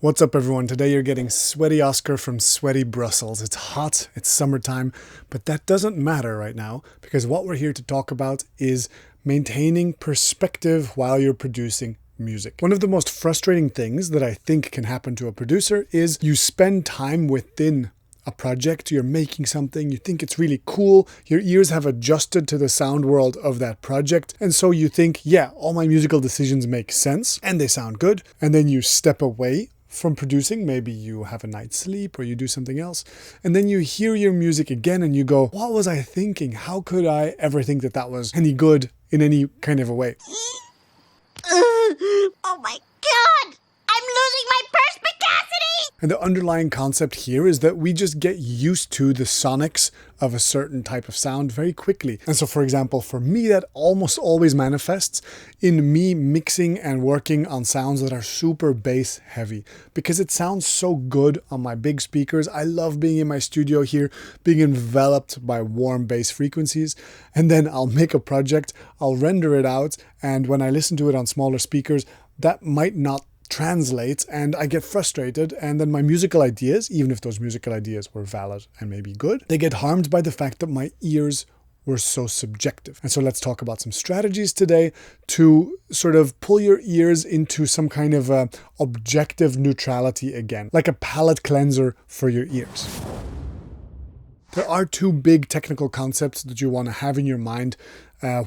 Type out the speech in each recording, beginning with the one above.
What's up everyone? Today you're getting Sweaty Oscar from Sweaty Brussels. It's hot, it's summertime, but that doesn't matter right now because what we're here to talk about is maintaining perspective while you're producing music. One of the most frustrating things that I think can happen to a producer is you spend time within a project, you're making something, you think it's really cool, your ears have adjusted to the sound world of that project, and so you think, yeah, all my musical decisions make sense and they sound good, and then you step away from producing, maybe you have a night's sleep or you do something else, and then you hear your music again and you go, what was I thinking? How could I ever think that that was any good in any kind of a way? Oh my god! I'm losing my perspicacity! And the underlying concept here is that we just get used to the sonics of a certain type of sound very quickly. And so, for example, for me, that almost always manifests in me mixing and working on sounds that are super bass heavy because it sounds so good on my big speakers. I love being in my studio here, being enveloped by warm bass frequencies. And then I'll make a project, I'll render it out, and when I listen to it on smaller speakers, that might not translate and I get frustrated, and then my musical ideas, even if those musical ideas were valid and maybe good, they get harmed by the fact that my ears were so subjective. And so let's talk about some strategies today to sort of pull your ears into some kind of objective neutrality again, like a palate cleanser for your ears. There are two big technical concepts that you want to have in your mind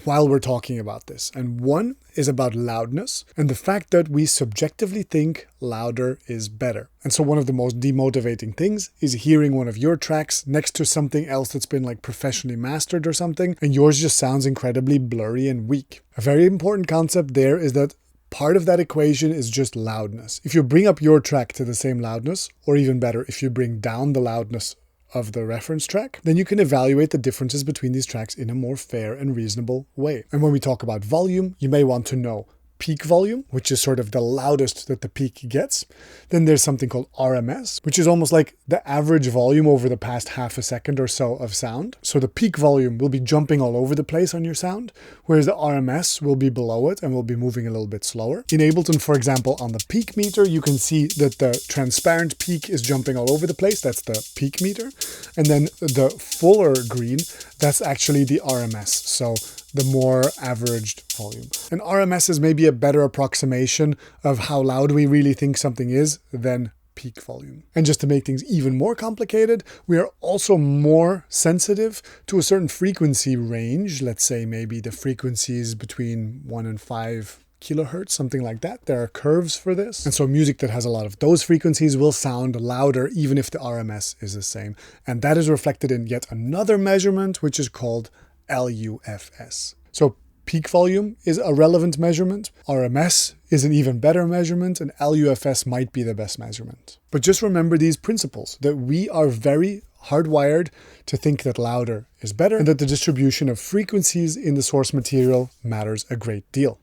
while we're talking about this. And one is about loudness and the fact that we subjectively think louder is better. And so one of the most demotivating things is hearing one of your tracks next to something else that's been like professionally mastered or something, and yours just sounds incredibly blurry and weak. A very important concept there is that part of that equation is just loudness. If you bring up your track to the same loudness, or even better, if you bring down the loudness of the reference track, then you can evaluate the differences between these tracks in a more fair and reasonable way. And when we talk about volume, you may want to know peak volume, which is sort of the loudest that the peak gets. Then there's something called RMS, which is almost like the average volume over the past half a second or so of sound. So the peak volume will be jumping all over the place on your sound, whereas the RMS will be below it and will be moving a little bit slower. In Ableton, for example, on the peak meter, you can see that the transparent peak is jumping all over the place. That's the peak meter. And then the fuller green, that's actually the RMS. So the more averaged volume. And RMS is maybe a better approximation of how loud we really think something is than peak volume. And just to make things even more complicated, we are also more sensitive to a certain frequency range. Let's say maybe the frequencies between 1 and 5 kilohertz, something like that. There are curves for this. And so music that has a lot of those frequencies will sound louder even if the RMS is the same. And that is reflected in yet another measurement, which is called LUFS. So peak volume is a relevant measurement, RMS is an even better measurement, and LUFS might be the best measurement. But just remember these principles, that we are very hardwired to think that louder is better and that the distribution of frequencies in the source material matters a great deal.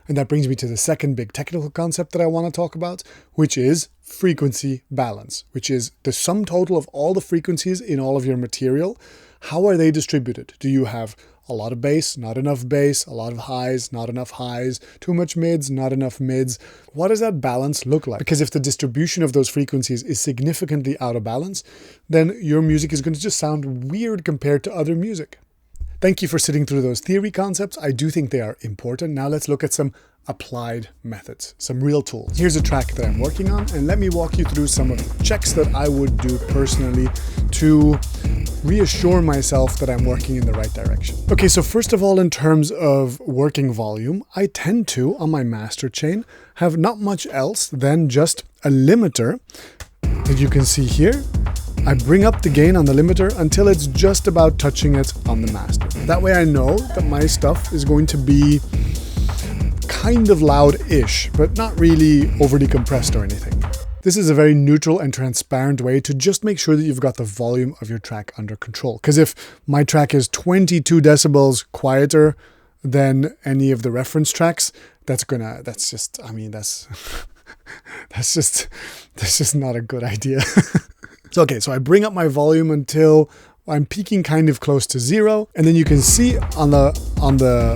And that brings me to the second big technical concept that I want to talk about, which is frequency balance, which is the sum total of all the frequencies in all of your material. How are they distributed? Do you have a lot of bass, not enough bass, a lot of highs, not enough highs, too much mids, not enough mids? What does that balance look like? Because if the distribution of those frequencies is significantly out of balance, then your music is going to just sound weird compared to other music. Thank you for sitting through those theory concepts. I do think they are important. Now let's look at some applied methods, some real tools. Here's a track that I'm working on, and let me walk you through some of the checks that I would do personally to reassure myself that I'm working in the right direction. Okay, so first of all, in terms of working volume, I tend to, on my master chain, have not much else than just a limiter that you can see here. I bring up the gain on the limiter until it's just about touching it on the master. That way I know that my stuff is going to be kind of loud-ish, but not really overly compressed or anything. This is a very neutral and transparent way to just make sure that you've got the volume of your track under control. Because if my track is 22 decibels quieter than any of the reference tracks, that's just not a good idea. So I bring up my volume until I'm peaking kind of close to 0, and then you can see on the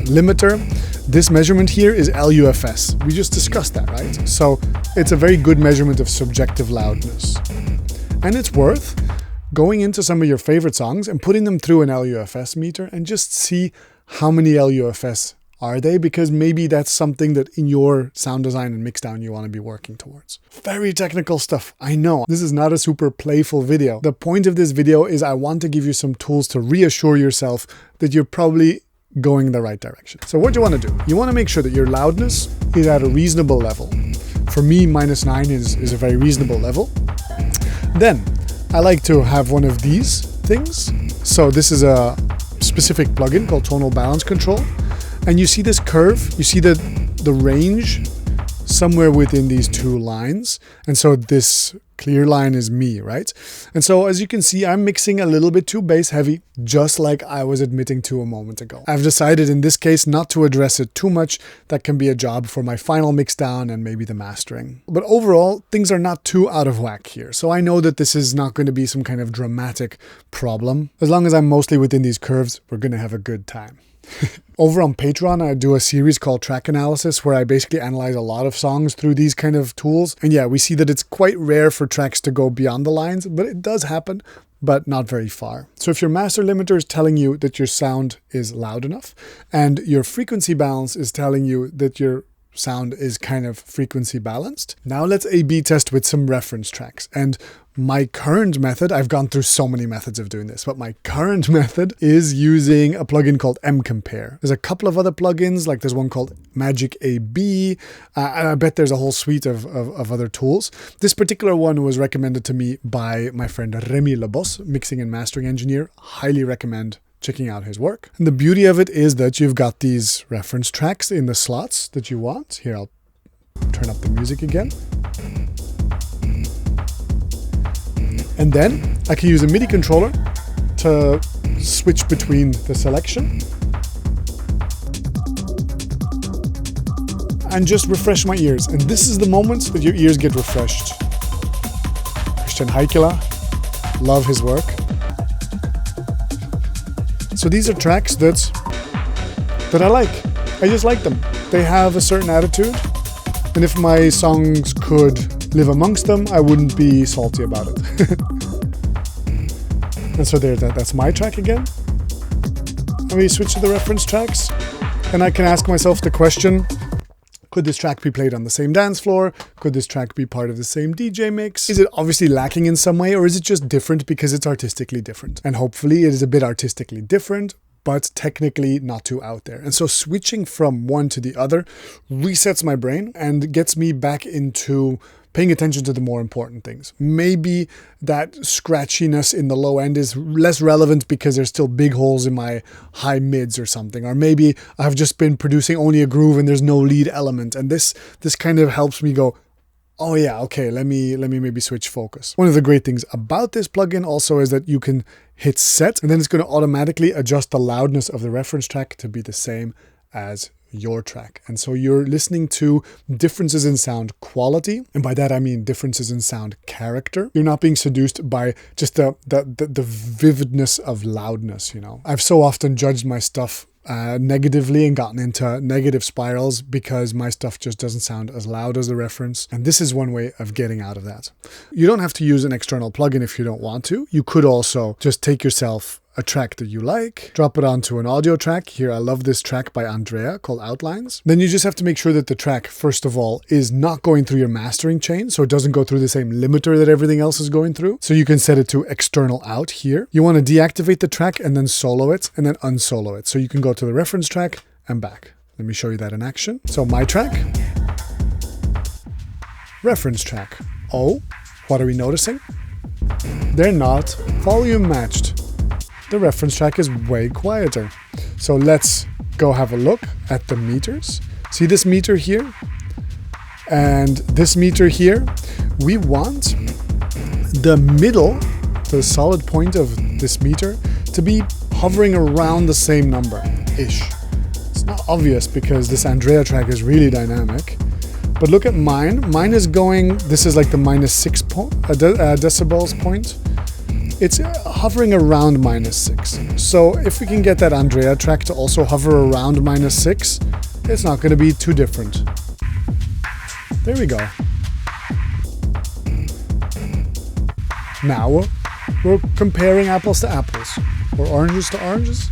limiter This measurement here is LUFS. We just discussed that, right? So it's a very good measurement of subjective loudness. And it's worth going into some of your favorite songs and putting them through an LUFS meter and just see how many LUFS are they, because maybe that's something that in your sound design and mixdown you want to be working towards. Very technical stuff, I know. This is not a super playful video. The point of this video is I want to give you some tools to reassure yourself that you're probably going in the right direction. So what you want to do, you want to make sure that your loudness is at a reasonable level. For me, -9 is a very reasonable level. Then I like to have one of these things. So this is a specific plugin called Tonal Balance Control. And you see this curve, you see the range somewhere within these two lines. And so this clear line is me, right? And so as you can see, I'm mixing a little bit too bass heavy, just like I was admitting to a moment ago. I've decided in this case not to address it too much. That can be a job for my final mixdown and maybe the mastering. But overall, things are not too out of whack here. So I know that this is not going to be some kind of dramatic problem. As long as I'm mostly within these curves, we're going to have a good time. Over on Patreon, I do a series called Track Analysis where I basically analyze a lot of songs through these kind of tools. And yeah, we see that it's quite rare for tracks to go beyond the lines, but it does happen, but not very far. So if your master limiter is telling you that your sound is loud enough and your frequency balance is telling you that your sound is kind of frequency balanced, now let's A/B test with some reference tracks. And my current method, I've gone through so many methods of doing this, but my current method is using a plugin called mCompare. There's a couple of other plugins, like there's one called Magic AB, and I bet there's a whole suite of other tools. This particular one was recommended to me by my friend Remy Lebos, mixing and mastering engineer. Highly recommend checking out his work. And the beauty of it is that you've got these reference tracks in the slots that you want. Here, I'll turn up the music again. And then I can use a MIDI controller to switch between the selection and just refresh my ears. And this is the moment that your ears get refreshed. Christian Heikkila, love his work. So these are tracks that I like. I just like them. They have a certain attitude. And if my songs could live amongst them, I wouldn't be salty about it. And so that's my track again. And we switch to the reference tracks. And I can ask myself the question, could this track be played on the same dance floor? Could this track be part of the same DJ mix? Is it obviously lacking in some way, or is it just different because it's artistically different? And hopefully it is a bit artistically different, but technically not too out there. And so switching from one to the other resets my brain and gets me back into paying attention to the more important things. Maybe that scratchiness in the low end is less relevant because there's still big holes in my high mids or something. Or maybe I've just been producing only a groove and there's no lead element. And this kind of helps me go, oh yeah, okay, let me maybe switch focus. One of the great things about this plugin also is that you can hit set and then it's going to automatically adjust the loudness of the reference track to be the same as your track. And so you're listening to differences in sound quality. And by that, I mean differences in sound character. You're not being seduced by just the vividness of loudness, you know. I've so often judged my stuff negatively and gotten into negative spirals because my stuff just doesn't sound as loud as the reference. And this is one way of getting out of that. You don't have to use an external plugin if you don't want to. You could also just take yourself a track that you like, drop it onto an audio track. Here, I love this track by Andrea called Outlines. Then you just have to make sure that the track, first of all, is not going through your mastering chain, so it doesn't go through the same limiter that everything else is going through. So you can set it to external out here. You want to deactivate the track and then solo it and then unsolo it. So you can go to the reference track and back. Let me show you that in action. So my track, reference track. Oh, what are we noticing? They're not volume matched. The reference track is way quieter. So let's go have a look at the meters. See this meter here? And this meter here? We want the middle, the solid point of this meter, to be hovering around the same number-ish. It's not obvious because this Andrea track is really dynamic. But look at mine. Mine is going, this is like the -6 decibels point. It's hovering around -6. So if we can get that Andrea track to also hover around -6, it's not going to be too different. There we go. Now we're comparing apples to apples, or oranges to oranges,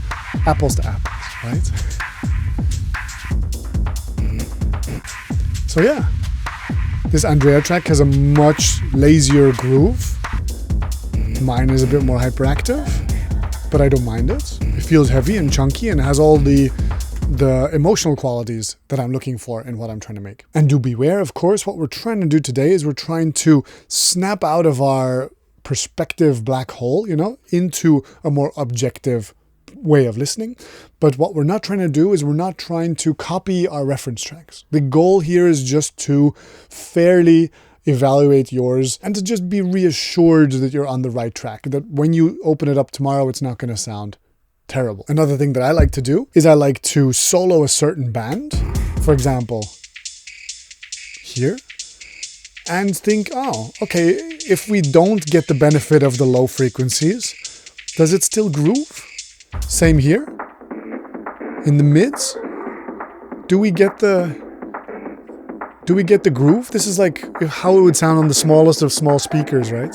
apples to apples, right? So yeah, this Andrea track has a much lazier groove. Mine is a bit more hyperactive, but I don't mind it. It feels heavy and chunky and has all the emotional qualities that I'm looking for in what I'm trying to make. And do beware, of course, what we're trying to do today is we're trying to snap out of our perspective black hole, into a more objective way of listening. But what we're not trying to do is we're not trying to copy our reference tracks. The goal here is just to fairly evaluate yours and to just be reassured that you're on the right track, that when you open it up tomorrow, it's not going to sound terrible. Another thing that I like to do is I like to solo a certain band, for example, here, and think, oh, okay, if we don't get the benefit of the low frequencies, does it still groove? Same here. In the mids, do we get the groove? This is like how it would sound on the smallest of small speakers, right?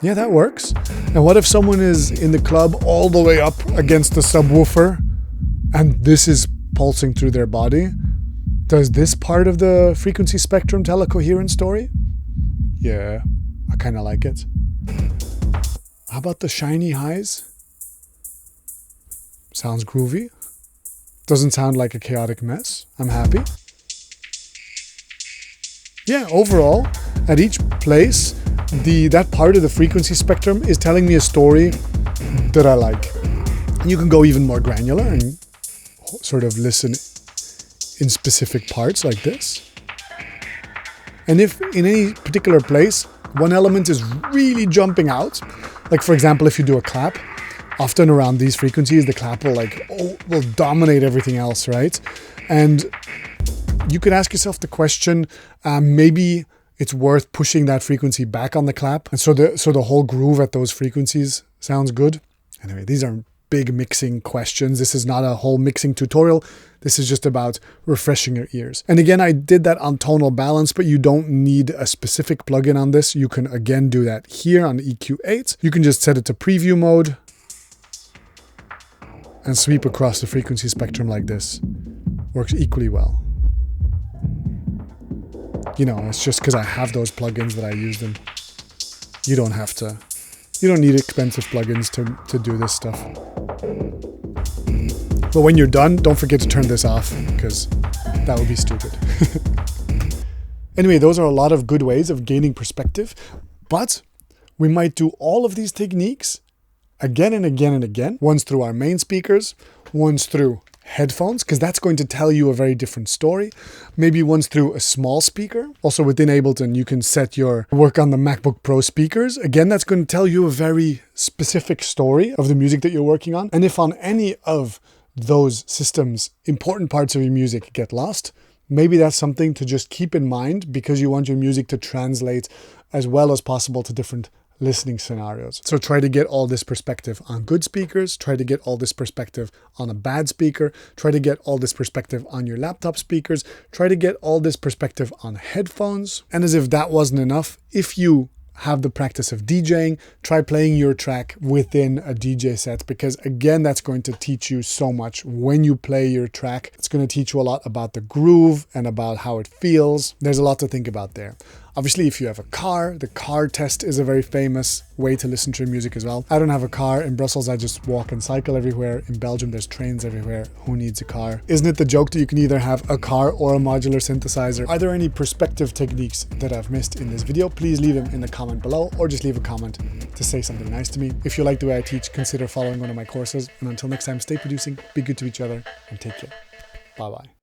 Yeah, that works. And what if someone is in the club all the way up against the subwoofer and this is pulsing through their body? Does this part of the frequency spectrum tell a coherent story? Yeah, I kind of like it. How about the shiny highs? Sounds groovy. Doesn't sound like a chaotic mess. I'm happy. Yeah, overall, at each place, that part of the frequency spectrum is telling me a story that I like. You can go even more granular and sort of listen in specific parts like this. And if in any particular place, one element is really jumping out, like for example, if you do a clap, often around these frequencies, the clap will dominate everything else, right? And you could ask yourself the question, maybe it's worth pushing that frequency back on the clap. And so the whole groove at those frequencies sounds good. Anyway, these are big mixing questions. This is not a whole mixing tutorial. This is just about refreshing your ears. And again, I did that on tonal balance, but you don't need a specific plugin on this. You can again do that here on EQ8. You can just set it to preview mode and sweep across the frequency spectrum like this. Works equally well. It's just because I have those plugins that I use them. You don't have to. You don't need expensive plugins to do this stuff. But when you're done, don't forget to turn this off, because that would be stupid. Anyway, those are a lot of good ways of gaining perspective, but we might do all of these techniques again and again and again. Once through our main speakers, once through headphones, because that's going to tell you a very different story. Maybe once through a small speaker. Also within Ableton, you can set your work on the MacBook Pro speakers. Again, that's going to tell you a very specific story of the music that you're working on. And if on any of those systems, important parts of your music get lost, maybe that's something to just keep in mind because you want your music to translate as well as possible to different listening scenarios. So try to get all this perspective on good speakers, try to get all this perspective on a bad speaker, try to get all this perspective on your laptop speakers, try to get all this perspective on headphones. And as if that wasn't enough, if you have the practice of DJing, try playing your track within a DJ set, because again, that's going to teach you so much when you play your track. It's going to teach you a lot about the groove and about how it feels. There's a lot to think about there. Obviously, if you have a car, the car test is a very famous way to listen to your music as well. I don't have a car. In Brussels, I just walk and cycle everywhere. In Belgium, there's trains everywhere. Who needs a car? Isn't it the joke that you can either have a car or a modular synthesizer? Are there any perspective techniques that I've missed in this video? Please leave them in the comment below, or just leave a comment to say something nice to me. If you like the way I teach, consider following one of my courses. And until next time, stay producing, be good to each other, and take care. Bye-bye.